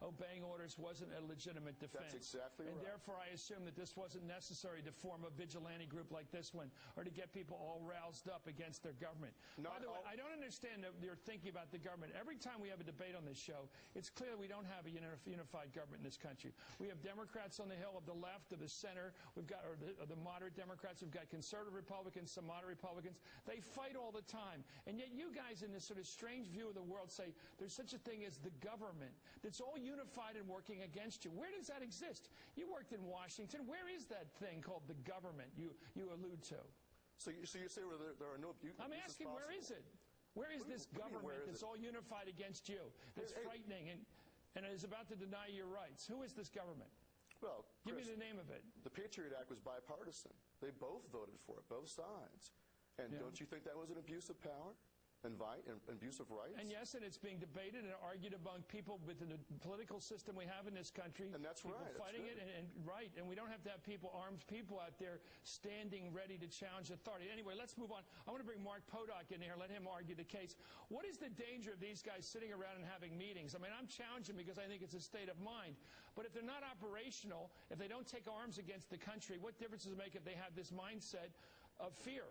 obeying orders wasn't a legitimate defense. That's exactly right. And therefore, I assume that this wasn't necessary to form a vigilante group like this one, or to get people all roused up against their government. By the way, I don't understand your thinking about the government. Every time we have a debate on this show, it's clear we don't have a unified government in this country. We have Democrats on the Hill of the left, of the center. We've got the moderate Democrats. We've got conservative Republicans, some moderate Republicans. They fight all the time. And yet you guys in this sort of strange view of the world say there's such a thing as the government that's all unified and working against you. Where does that exist? You worked in Washington. Where is that thing called the government you allude to? So you say there are no abuses. I'm asking, where is it? Where is this government that's all unified against you, that's frightening and is about to deny your rights? Who is this government? Well, Chris, give me the name of it. The Patriot Act was bipartisan. They both voted for it, both sides. And don't you think that was an abuse of power? And abuse of rights? And yes, and it's being debated and argued among people within the political system we have in this country. And that's people right. Fighting it, and we don't have to have armed people out there standing ready to challenge authority. Anyway, let's move on. I want to bring Mark Podock in here, let him argue the case. What is the danger of these guys sitting around and having meetings? I mean, I'm challenging because I think it's a state of mind. But if they're not operational, if they don't take arms against the country, what difference does it make if they have this mindset of fear?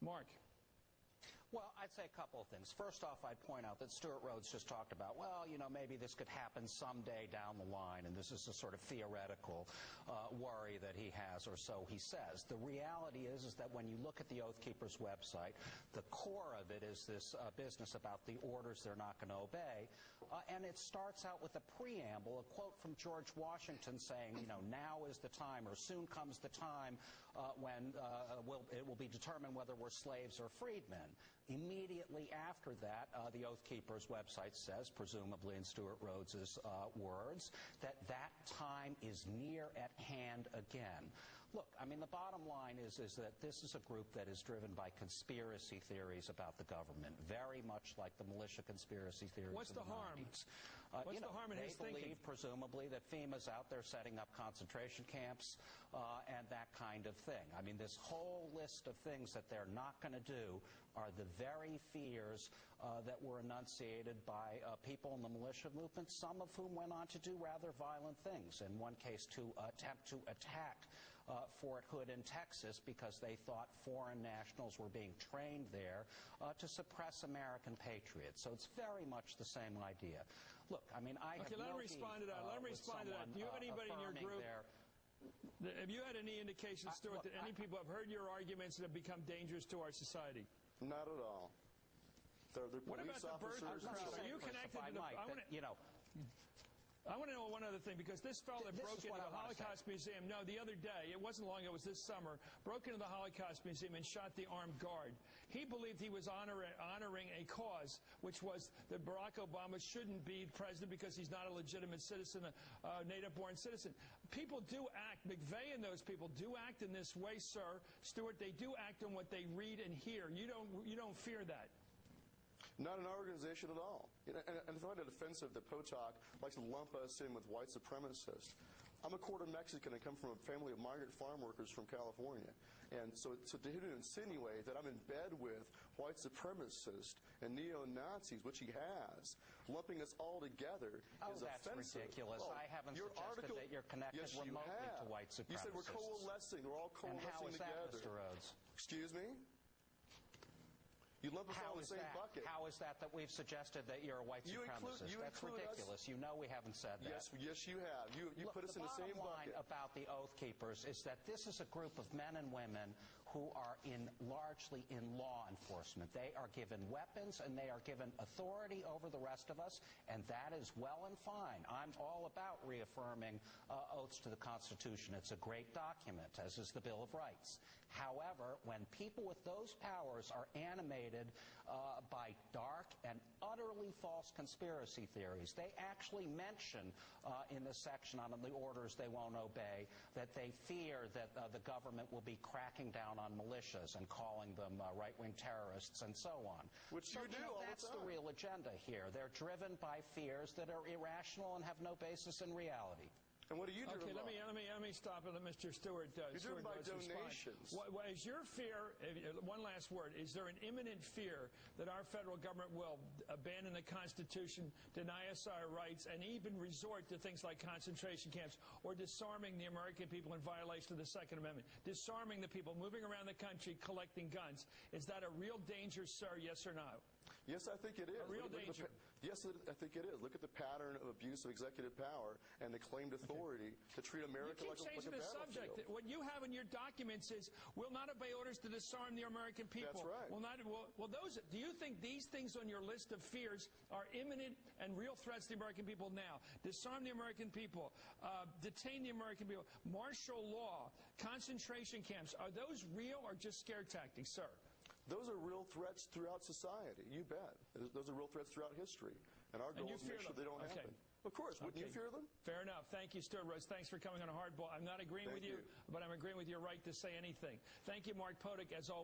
Mark. Well, I'd say a couple of things. First off, I'd point out that Stewart Rhodes just talked about, well, you know, maybe this could happen someday down the line, and this is a sort of theoretical worry that he has, or so he says. The reality is that when you look at the Oath Keepers website, the core of it is this business about the orders they're not going to obey, and it starts out with a preamble, a quote from George Washington saying, you know, now is the time, or soon comes the time when it will be determined whether we're slaves or freedmen. Immediately after that, the Oath Keepers website says, presumably in Stewart Rhodes's words, that time is near at hand again. Look, I mean, the bottom line is that this is a group that is driven by conspiracy theories about the government, very much like the militia conspiracy theories. What's the harm? What's the harm in his thinking? They believe, presumably, that FEMA's out there setting up concentration camps and that kind of thing. I mean, this whole list of things that they're not going to do are the very fears that were enunciated by people in the militia movement, some of whom went on to do rather violent things. In one case, to attempt to attack Fort Hood in Texas because they thought foreign nationals were being trained there to suppress American patriots. So it's very much the same idea. Look, I mean, I have let him respond to that. Let him respond to that. Do you have anybody in your group? Have you had any indication, Stewart, that any people have heard your arguments and have become dangerous to our society? Not at all. They're police officers. Are you connected to the... I want to know one other thing, because this fellow that broke into the Holocaust Museum, no, the other day, it wasn't long ago, it was this summer, broke into the Holocaust Museum and shot the armed guard. He believed he was honoring a cause, which was that Barack Obama shouldn't be president because he's not a legitimate citizen, a native-born citizen. People do act, McVeigh and those people do act in this way, sir. Stewart, they do act on what they read and hear. You don't fear that. Not an organization at all. And I find it offensive that Potok likes to lump us in with white supremacists. I'm a quarter Mexican and come from a family of migrant farm workers from California. And so to insinuate that I'm in bed with white supremacists and neo-Nazis, which he has, lumping us all together is offensive. That's ridiculous. I haven't suggested that you're connected remotely to white supremacists. You said we're coalescing. We're all coalescing together. And how is that, Mr. Rhodes? Excuse me? You lump us all in the same bucket. How is that we've suggested that you're a white supremacist? That's ridiculous. You know we haven't said that. Yes, you have. You put us in the same bucket. The bottom line about the Oath Keepers is that this is a group of men and women who are largely in law enforcement. They are given weapons and they are given authority over the rest of us, and that is well and fine. I'm all about reaffirming oaths to the Constitution. It's a great document, as is the Bill of Rights. However, when people with those powers are animated by dark and utterly false conspiracy theories, they actually mention in the section on the orders they won't obey that they fear that the government will be cracking down on militias and calling them right-wing terrorists and so on. Which you do all the time. That's the real agenda here. They're driven by fears that are irrational and have no basis in reality. And what are you driven by? Let me stop and let Mr. Stewart. You're driven by donations. What is your fear? One last word. Is there an imminent fear that our federal government will abandon the Constitution, deny us our rights, and even resort to things like concentration camps or disarming the American people in violation of the Second Amendment? Disarming the people moving around the country collecting guns. Is that a real danger, sir? Yes or no? Yes, I think it is. A real danger. Yes, I think it is. Look at the pattern of abuse of executive power and the claimed authority to treat America like a battlefield. You keep changing the subject. What you have in your documents is, will not obey orders to disarm the American people. That's right. Do you think these things on your list of fears are imminent and real threats to the American people now? Disarm the American people, detain the American people, martial law, concentration camps. Are those real or just scare tactics, sir? Those are real threats throughout society. You bet. Those are real threats throughout history. And our goal is to make sure they don't happen. Of course. Wouldn't you fear them? Fair enough. Thank you, Stewart Rhodes. Thanks for coming on Hardball. I'm not agreeing with you, but I'm agreeing with your right to say anything. Thank you, Mark Potok, as always.